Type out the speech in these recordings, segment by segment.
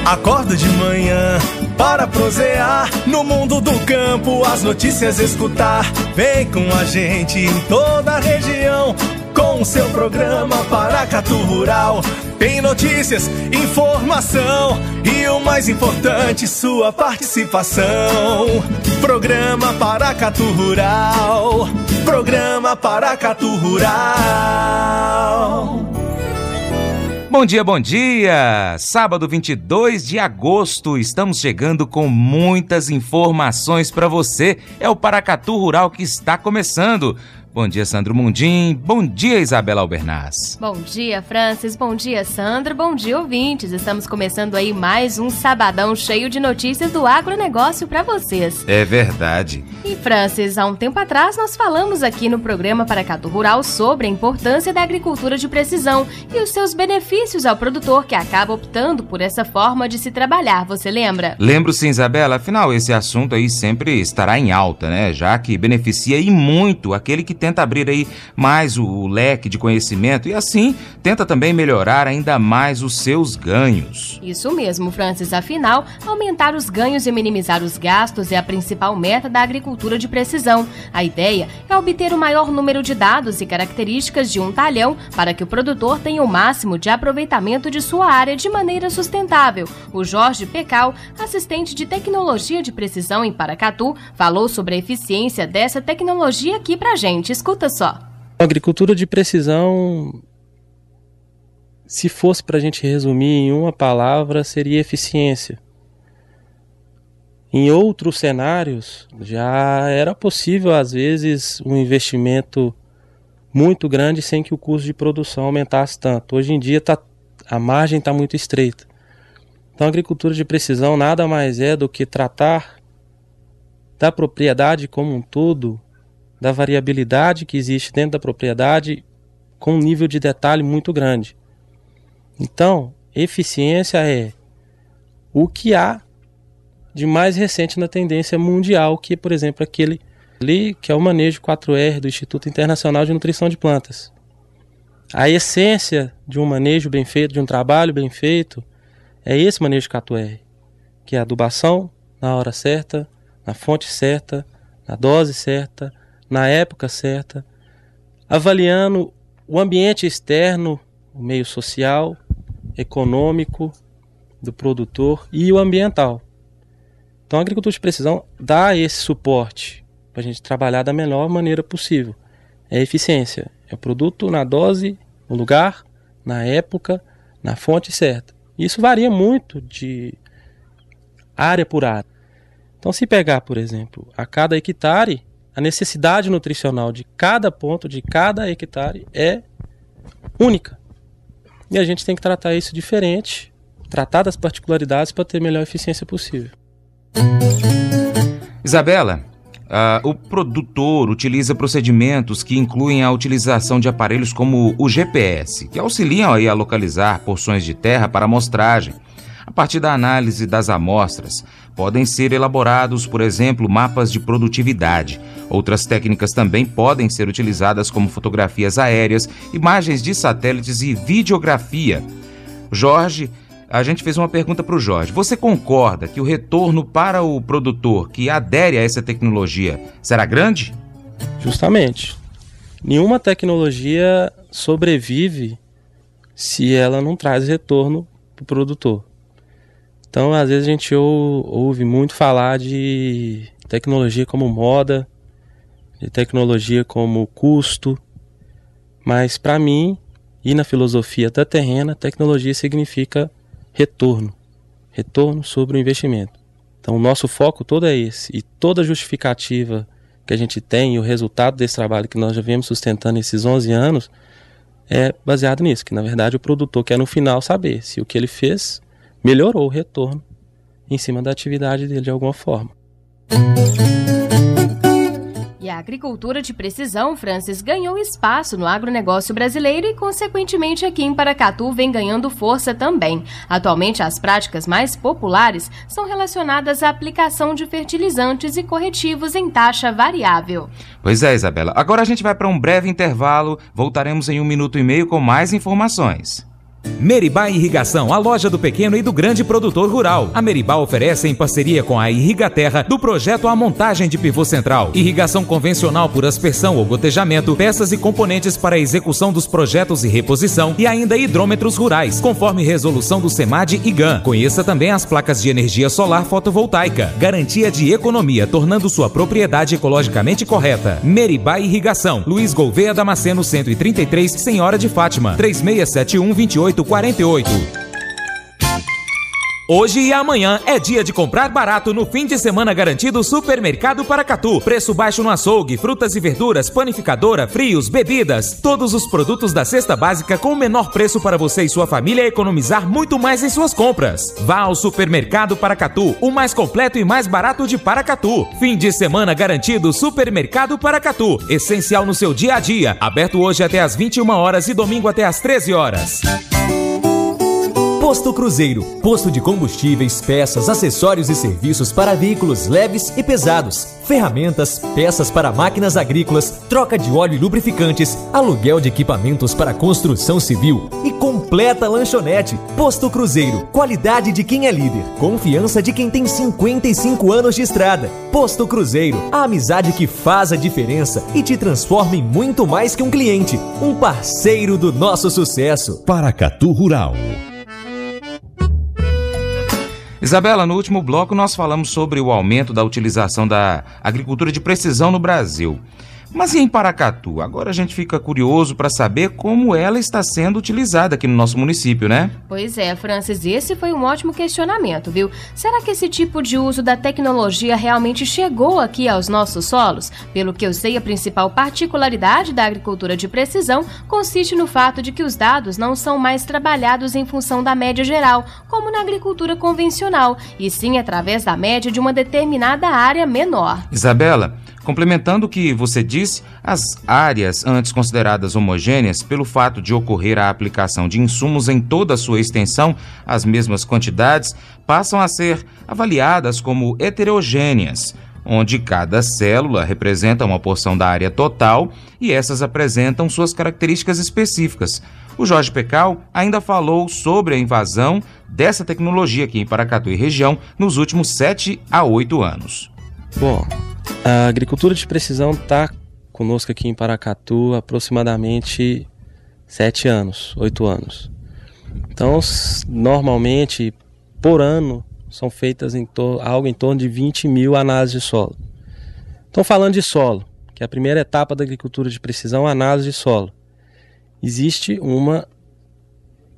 Acordo de manhã para prosear no mundo do campo, as notícias escutar. Vem com a gente em toda a região com o seu programa Paracatu Rural. Tem notícias, informação e o mais importante, sua participação. Programa Paracatu Rural. Programa Paracatu Rural. Bom dia, bom dia! Sábado 22 de agosto, estamos chegando com muitas informações para você. É o Paracatu Rural que está começando. Bom dia, Sandro Mundim. Bom dia, Isabela Albernaz. Bom dia, Francis. Bom dia, Sandro. Bom dia, ouvintes. Estamos começando aí mais um sabadão cheio de notícias do agronegócio para vocês. É verdade. E, Francis, há um tempo atrás nós falamos aqui no programa Paracatu Rural sobre a importância da agricultura de precisão e os seus benefícios ao produtor que acaba optando por essa forma de se trabalhar. Você lembra? Lembro sim, Isabela. Afinal, esse assunto aí sempre estará em alta, né? Já que beneficia e muito aquele que tenta abrir aí mais o leque de conhecimento e assim tenta também melhorar ainda mais os seus ganhos. Isso mesmo, Francis. Afinal, aumentar os ganhos e minimizar os gastos é a principal meta da agricultura de precisão. A ideia é obter o maior número de dados e características de um talhão para que o produtor tenha o máximo de aproveitamento de sua área de maneira sustentável. O Jorge Pecal, assistente de tecnologia de precisão em Paracatu, falou sobre a eficiência dessa tecnologia aqui pra gente. Escuta só. A agricultura de precisão, se fosse para a gente resumir em uma palavra, seria eficiência. Em outros cenários, já era possível, às vezes, um investimento muito grande sem que o custo de produção aumentasse tanto. Hoje em dia, a margem está muito estreita. Então, a agricultura de precisão nada mais é do que tratar da propriedade como um todo, da variabilidade que existe dentro da propriedade com um nível de detalhe muito grande. Então, eficiência é o que há de mais recente na tendência mundial, que, por exemplo, aquele ali que é o manejo 4R do Instituto Internacional de Nutrição de Plantas. A essência de um manejo bem feito, de um trabalho bem feito, é esse manejo 4R, que é a adubação na hora certa, na fonte certa, na dose certa, na época certa, avaliando o ambiente externo, o meio social, econômico do produtor e o ambiental. Então a agricultura de precisão dá esse suporte para a gente trabalhar da melhor maneira possível. É eficiência, é o produto na dose, no lugar, na época, na fonte certa. Isso varia muito de área por área. Então se pegar, por exemplo, a cada hectare, a necessidade nutricional de cada ponto, de cada hectare é única. E a gente tem que tratar isso diferente, tratar das particularidades para ter a melhor eficiência possível. Isabela, o produtor utiliza procedimentos que incluem a utilização de aparelhos como o GPS, que auxiliam aí a localizar porções de terra para amostragem. A partir da análise das amostras, podem ser elaborados, por exemplo, mapas de produtividade. Outras técnicas também podem ser utilizadas como fotografias aéreas, imagens de satélites e videografia. Jorge, a gente fez uma pergunta para o Jorge. Você concorda que o retorno para o produtor que adere a essa tecnologia será grande? Justamente. Nenhuma tecnologia sobrevive se ela não traz retorno para o produtor. Então, às vezes a gente ouve muito falar de tecnologia como moda, de tecnologia como custo, mas para mim, e na filosofia da Terrena, tecnologia significa retorno sobre o investimento. Então, o nosso foco todo é esse, e toda a justificativa que a gente tem, e o resultado desse trabalho que nós já viemos sustentando esses 11 anos, é baseado nisso, que na verdade o produtor quer no final saber se o que ele fez melhorou o retorno em cima da atividade dele de alguma forma. E a agricultura de precisão, Francis, ganhou espaço no agronegócio brasileiro e, consequentemente, aqui em Paracatu vem ganhando força também. Atualmente, as práticas mais populares são relacionadas à aplicação de fertilizantes e corretivos em taxa variável. Pois é, Isabela. Agora a gente vai para um breve intervalo. Voltaremos em 1 minuto e meio com mais informações. Meribá Irrigação, a loja do pequeno e do grande produtor rural. A Meribá oferece, em parceria com a Irrigaterra, do projeto a montagem de pivô central, irrigação convencional por aspersão ou gotejamento, peças e componentes para a execução dos projetos e reposição e ainda hidrômetros rurais, conforme resolução do SEMAD e GAN. Conheça também as placas de energia solar fotovoltaica. Garantia de economia, tornando sua propriedade ecologicamente correta. Meribá Irrigação, Luiz Gouveia Damasceno 133, Senhora de Fátima, 3671-2848. Hoje e amanhã é dia de comprar barato no fim de semana garantido Supermercado Paracatu. Preço baixo no açougue, frutas e verduras, panificadora, frios, bebidas. Todos os produtos da cesta básica com o menor preço para você e sua família economizar muito mais em suas compras. Vá ao Supermercado Paracatu, o mais completo e mais barato de Paracatu. Fim de semana garantido Supermercado Paracatu. Essencial no seu dia a dia. Aberto hoje até às 21 horas e domingo até às 13 horas. Posto Cruzeiro, posto de combustíveis, peças, acessórios e serviços para veículos leves e pesados, ferramentas, peças para máquinas agrícolas, troca de óleo e lubrificantes, aluguel de equipamentos para construção civil e completa lanchonete. Posto Cruzeiro, qualidade de quem é líder, confiança de quem tem 55 anos de estrada. Posto Cruzeiro, a amizade que faz a diferença e te transforma em muito mais que um cliente, um parceiro do nosso sucesso. Paracatu Rural. Isabela, no último bloco nós falamos sobre o aumento da utilização da agricultura de precisão no Brasil. Mas e em Paracatu? Agora a gente fica curioso para saber como ela está sendo utilizada aqui no nosso município, né? Pois é, Francis, esse foi um ótimo questionamento, viu? Será que esse tipo de uso da tecnologia realmente chegou aqui aos nossos solos? Pelo que eu sei, a principal particularidade da agricultura de precisão consiste no fato de que os dados não são mais trabalhados em função da média geral, como na agricultura convencional, e sim através da média de uma determinada área menor. Isabela, complementando o que você disse, as áreas antes consideradas homogêneas, pelo fato de ocorrer a aplicação de insumos em toda a sua extensão, as mesmas quantidades, passam a ser avaliadas como heterogêneas, onde cada célula representa uma porção da área total e essas apresentam suas características específicas. O Jorge Pecal ainda falou sobre a invasão dessa tecnologia aqui em Paracatu e região nos últimos 7 a 8 anos. Bom, a agricultura de precisão está conosco aqui em Paracatu há aproximadamente 7 anos, 8 anos. Então, normalmente, por ano, são feitas algo em torno de 20 mil análises de solo. Então, falando de solo, que é a primeira etapa da agricultura de precisão, a análise de solo. Existe uma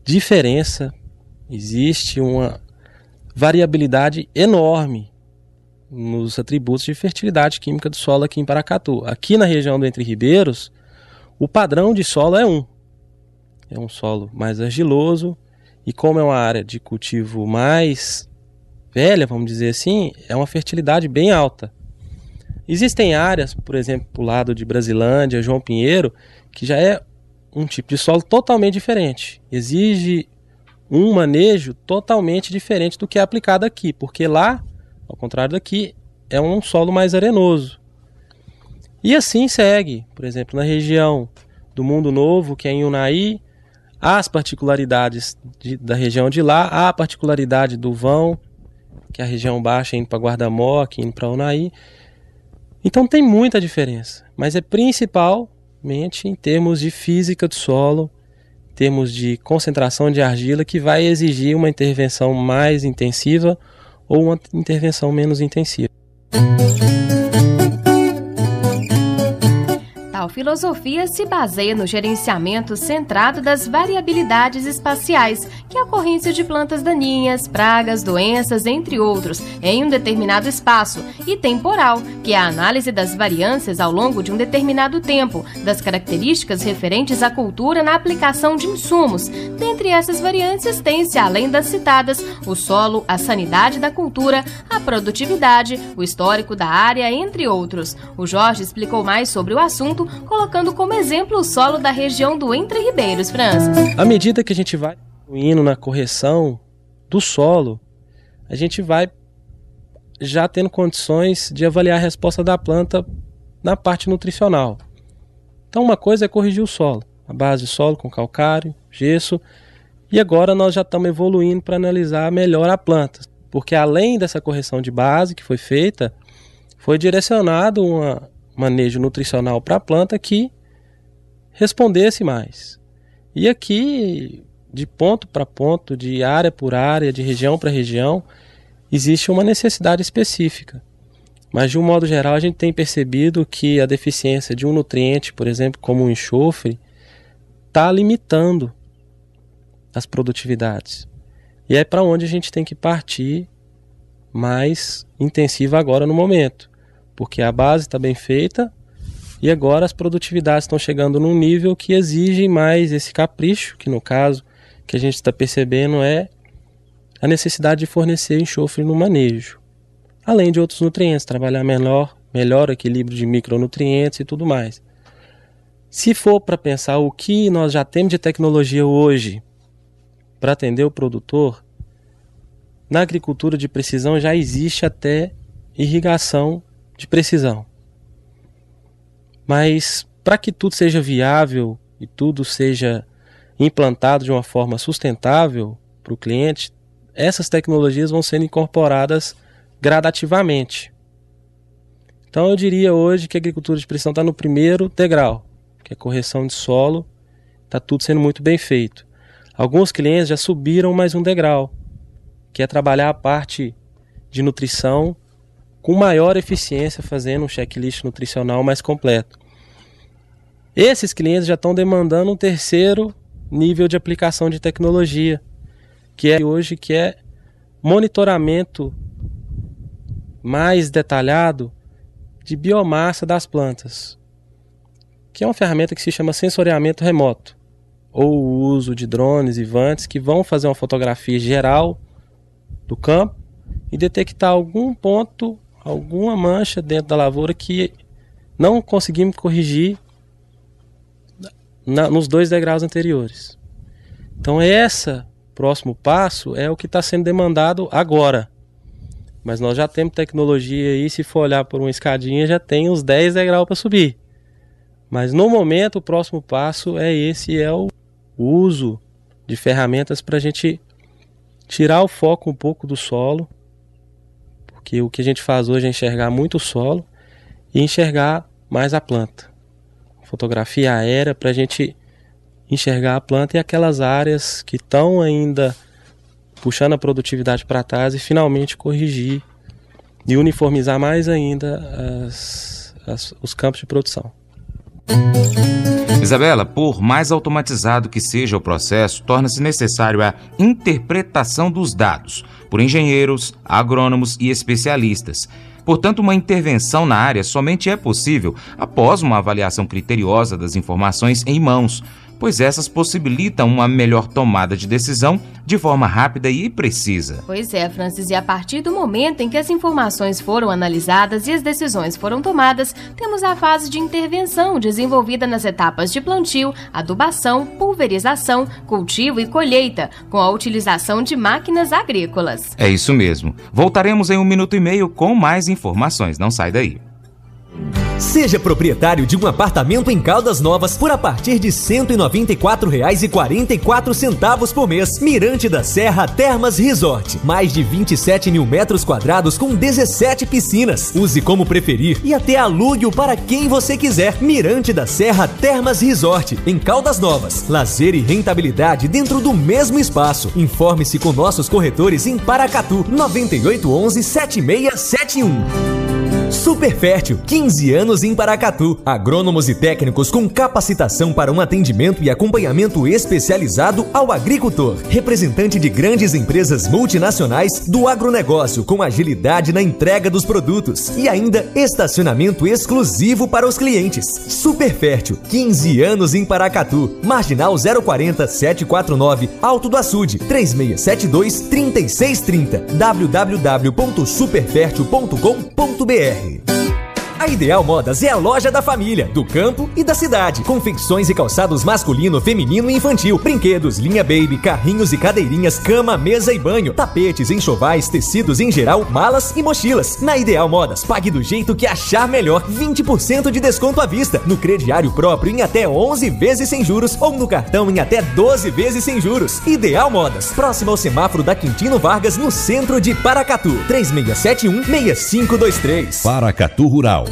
diferença, existe uma variabilidade enorme nos atributos de fertilidade química do solo aqui em Paracatu. Aqui na região do Entre Ribeiros, o padrão de solo é um solo mais argiloso, e como é uma área de cultivo mais velha, vamos dizer assim, é uma fertilidade bem alta. Existem áreas, por exemplo, para o lado de Brasilândia, João Pinheiro, que já é um tipo de solo totalmente diferente. Exige um manejo totalmente diferente do que é aplicado aqui, porque lá, ao contrário daqui, é um solo mais arenoso. E assim segue, por exemplo, na região do Mundo Novo, que é em Unai, há as particularidades da região de lá, há a particularidade do vão, que é a região baixa indo para Guarda-Mó, indo para Unai. Então tem muita diferença, mas é principalmente em termos de física do solo, em termos de concentração de argila, que vai exigir uma intervenção mais intensiva ou uma intervenção menos intensiva. Tal filosofia se baseia no gerenciamento centrado das variabilidades espaciais, que é a ocorrência de plantas daninhas, pragas, doenças, entre outros, em um determinado espaço, e temporal, que é a análise das variâncias ao longo de um determinado tempo, das características referentes à cultura na aplicação de insumos. Dentre essas variâncias tem-se, além das citadas, o solo, a sanidade da cultura, a produtividade, o histórico da área, entre outros. O Jorge explicou mais sobre o assunto, colocando como exemplo o solo da região do Entre Ribeiros, Francis. À medida que a gente vai indo na correção do solo, a gente vai já tendo condições de avaliar a resposta da planta na parte nutricional. Então uma coisa é corrigir o solo, a base do solo com calcário, gesso, E agora nós já estamos evoluindo para analisar melhor a planta, porque além dessa correção de base que foi feita, foi direcionado um manejo nutricional para a planta que respondesse mais. E aqui, de ponto para ponto, de área por área, de região para região, existe uma necessidade específica. Mas, de um modo geral, a gente tem percebido que a deficiência de um nutriente, por exemplo, como o enxofre, está limitando as produtividades. E é para onde a gente tem que partir mais intensiva agora no momento. Porque a base está bem feita e agora as produtividades estão chegando num nível que exigem mais esse capricho, que no caso que a gente está percebendo é a necessidade de fornecer enxofre no manejo. Além de outros nutrientes, trabalhar melhor equilíbrio de micronutrientes e tudo mais. Se for para pensar o que nós já temos de tecnologia hoje para atender o produtor, na agricultura de precisão já existe até irrigação de precisão. Mas para que tudo seja viável e tudo seja implantado de uma forma sustentável para o cliente, essas tecnologias vão sendo incorporadas gradativamente. Então eu diria hoje que a agricultura de precisão está no primeiro degrau, que é a correção de solo, está tudo sendo muito bem feito. Alguns clientes já subiram mais um degrau, que é trabalhar a parte de nutrição com maior eficiência, fazendo um checklist nutricional mais completo. Esses clientes já estão demandando um terceiro nível de aplicação de tecnologia, que é monitoramento mais detalhado de biomassa das plantas, que é uma ferramenta que se chama sensoriamento remoto, ou o uso de drones e vantes que vão fazer uma fotografia geral do campo e detectar algum ponto, alguma mancha dentro da lavoura que não conseguimos corrigir nos 2 degraus anteriores. Então esse próximo passo é o que está sendo demandado agora. Mas nós já temos tecnologia aí, se for olhar por uma escadinha, já tem uns 10 degraus para subir. Mas no momento o próximo passo é o uso de ferramentas para a gente tirar o foco um pouco do solo, porque o que a gente faz hoje é enxergar muito o solo e enxergar mais a planta. Fotografia aérea para a gente enxergar a planta e aquelas áreas que estão ainda puxando a produtividade para trás e finalmente corrigir e uniformizar mais ainda os campos de produção. Isabela, por mais automatizado que seja o processo, torna-se necessário a interpretação dos dados por engenheiros, agrônomos e especialistas. Portanto, uma intervenção na área somente é possível após uma avaliação criteriosa das informações em mãos, pois essas possibilitam uma melhor tomada de decisão de forma rápida e precisa. Pois é, Francis, e a partir do momento em que as informações foram analisadas e as decisões foram tomadas, temos a fase de intervenção desenvolvida nas etapas de plantio, adubação, pulverização, cultivo e colheita, com a utilização de máquinas agrícolas. É isso mesmo. Voltaremos em 1 minuto e meio com mais informações. Não sai daí. Seja proprietário de um apartamento em Caldas Novas por a partir de R$ 194,44 por mês. Mirante da Serra Termas Resort. Mais de 27 mil metros quadrados com 17 piscinas. Use como preferir e até alugue-o para quem você quiser. Mirante da Serra Termas Resort, em Caldas Novas. Lazer e rentabilidade dentro do mesmo espaço. Informe-se com nossos corretores em Paracatu, 9811-7671. Super Fértil, 15 anos em Paracatu. Agrônomos e técnicos com capacitação para um atendimento e acompanhamento especializado ao agricultor. Representante de grandes empresas multinacionais do agronegócio com agilidade na entrega dos produtos. E ainda estacionamento exclusivo para os clientes. Super Fértil, 15 anos em Paracatu. Marginal 040-749, Alto do Açude, 3672-3630. www.superfertil.com.br. A Ideal Modas é a loja da família, do campo e da cidade. Confecções e calçados masculino, feminino e infantil. Brinquedos, linha baby, carrinhos e cadeirinhas, cama, mesa e banho. Tapetes, enxovais, tecidos em geral, malas e mochilas. Na Ideal Modas, pague do jeito que achar melhor. 20% de desconto à vista. No crediário próprio em até 11 vezes sem juros ou no cartão em até 12 vezes sem juros. Ideal Modas, próximo ao semáforo da Quintino Vargas, no centro de Paracatu. 3671-6523. Paracatu Rural.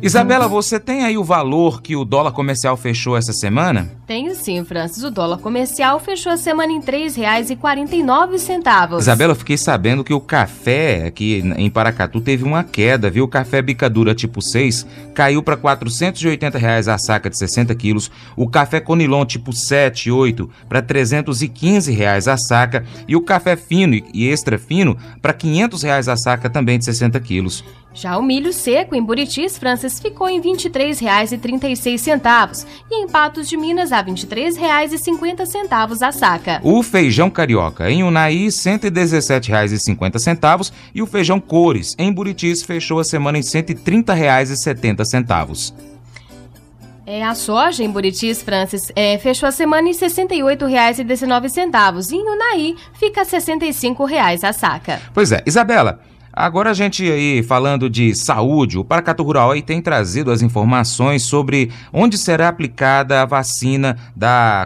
Isabela, você tem aí o valor que o dólar comercial fechou essa semana? Tenho sim, Francis. O dólar comercial fechou a semana em R$ 3,49. Isabela, eu fiquei sabendo que o café aqui em Paracatu teve uma queda, viu? O café Bicadura tipo 6 caiu para R$ 480 a saca de 60 quilos. O café Conilon tipo 7 e 8 para R$ 315 a saca. E o café fino e extra fino para R$ 500 a saca também de 60 quilos. Já o milho seco em Buritis, Francis, ficou em R$ 23,36 e em Patos de Minas a R$ 23,50 a saca. O feijão carioca em Unai, R$ 117,50 e o feijão cores em Buritis fechou a semana em R$ 130,70. A soja em Buritis, Francis, fechou a semana em R$ 68,19 e em Unai fica R$ 65 a saca. Pois é, Isabela. Agora a gente aí falando de saúde, o Paracatu Rural aí tem trazido as informações sobre onde será aplicada a vacina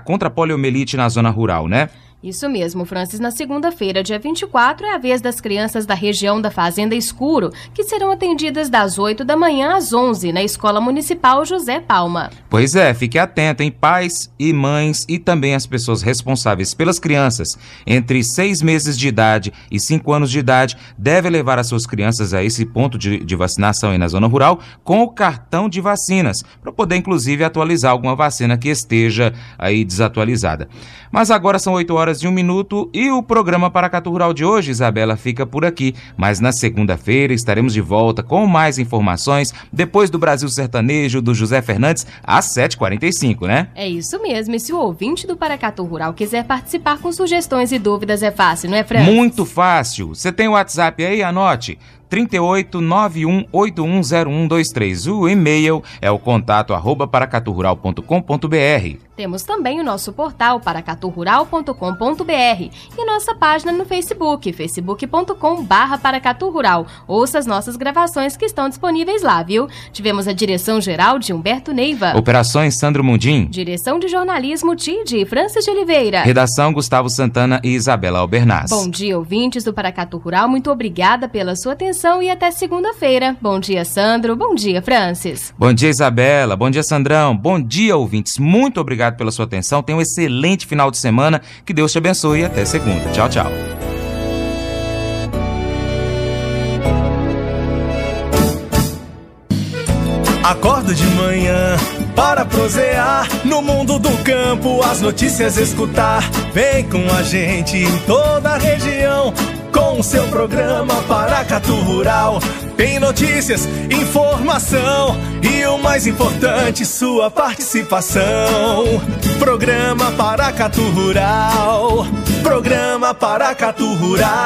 contra a poliomielite na zona rural, né? Isso mesmo, Francis. Na segunda-feira, dia 24, é a vez das crianças da região da Fazenda Escuro, que serão atendidas das 8 da manhã às 11, na Escola Municipal José Palma. Pois é, fique atento, hein? Pais e mães e também as pessoas responsáveis pelas crianças entre 6 meses de idade e 5 anos de idade devem levar as suas crianças a esse ponto de vacinação aí na zona rural com o cartão de vacinas, para poder inclusive atualizar alguma vacina que esteja aí desatualizada. Mas agora são 8h01 e o programa Paracatu Rural de hoje, Isabela, fica por aqui. Mas na segunda-feira estaremos de volta com mais informações depois do Brasil Sertanejo do José Fernandes às 7h45, né? É isso mesmo. E se o ouvinte do Paracatu Rural quiser participar com sugestões e dúvidas, é fácil, não é, Fran? Muito fácil. Você tem o WhatsApp aí? Anote. 3891810123. O e-mail é o contato@paracaturural.com.br. Temos também o nosso portal paracaturural.com.br e nossa página no Facebook, facebook.com/paracaturural. Ouça as nossas gravações que estão disponíveis lá, viu? Tivemos a direção geral de Humberto Neiva. Operações Sandro Mundim. Direção de jornalismo Tide Francis de Oliveira. Redação Gustavo Santana e Isabela Albernaz. Bom dia, ouvintes do Paracatu Rural. Muito obrigada pela sua atenção e até segunda-feira. Bom dia, Sandro. Bom dia, Francis. Bom dia, Isabela. Bom dia, Sandrão. Bom dia, ouvintes. Muito obrigado pela sua atenção. Tenha um excelente final de semana. Que Deus te abençoe e até segunda. Tchau, tchau. Acordo de manhã para prosear no mundo do campo, as notícias escutar. Vem com a gente em toda a região com o seu programa Paracatu Rural. Tem notícias, informação e o mais importante, sua participação. Programa Paracatu Rural. Programa Paracatu Rural.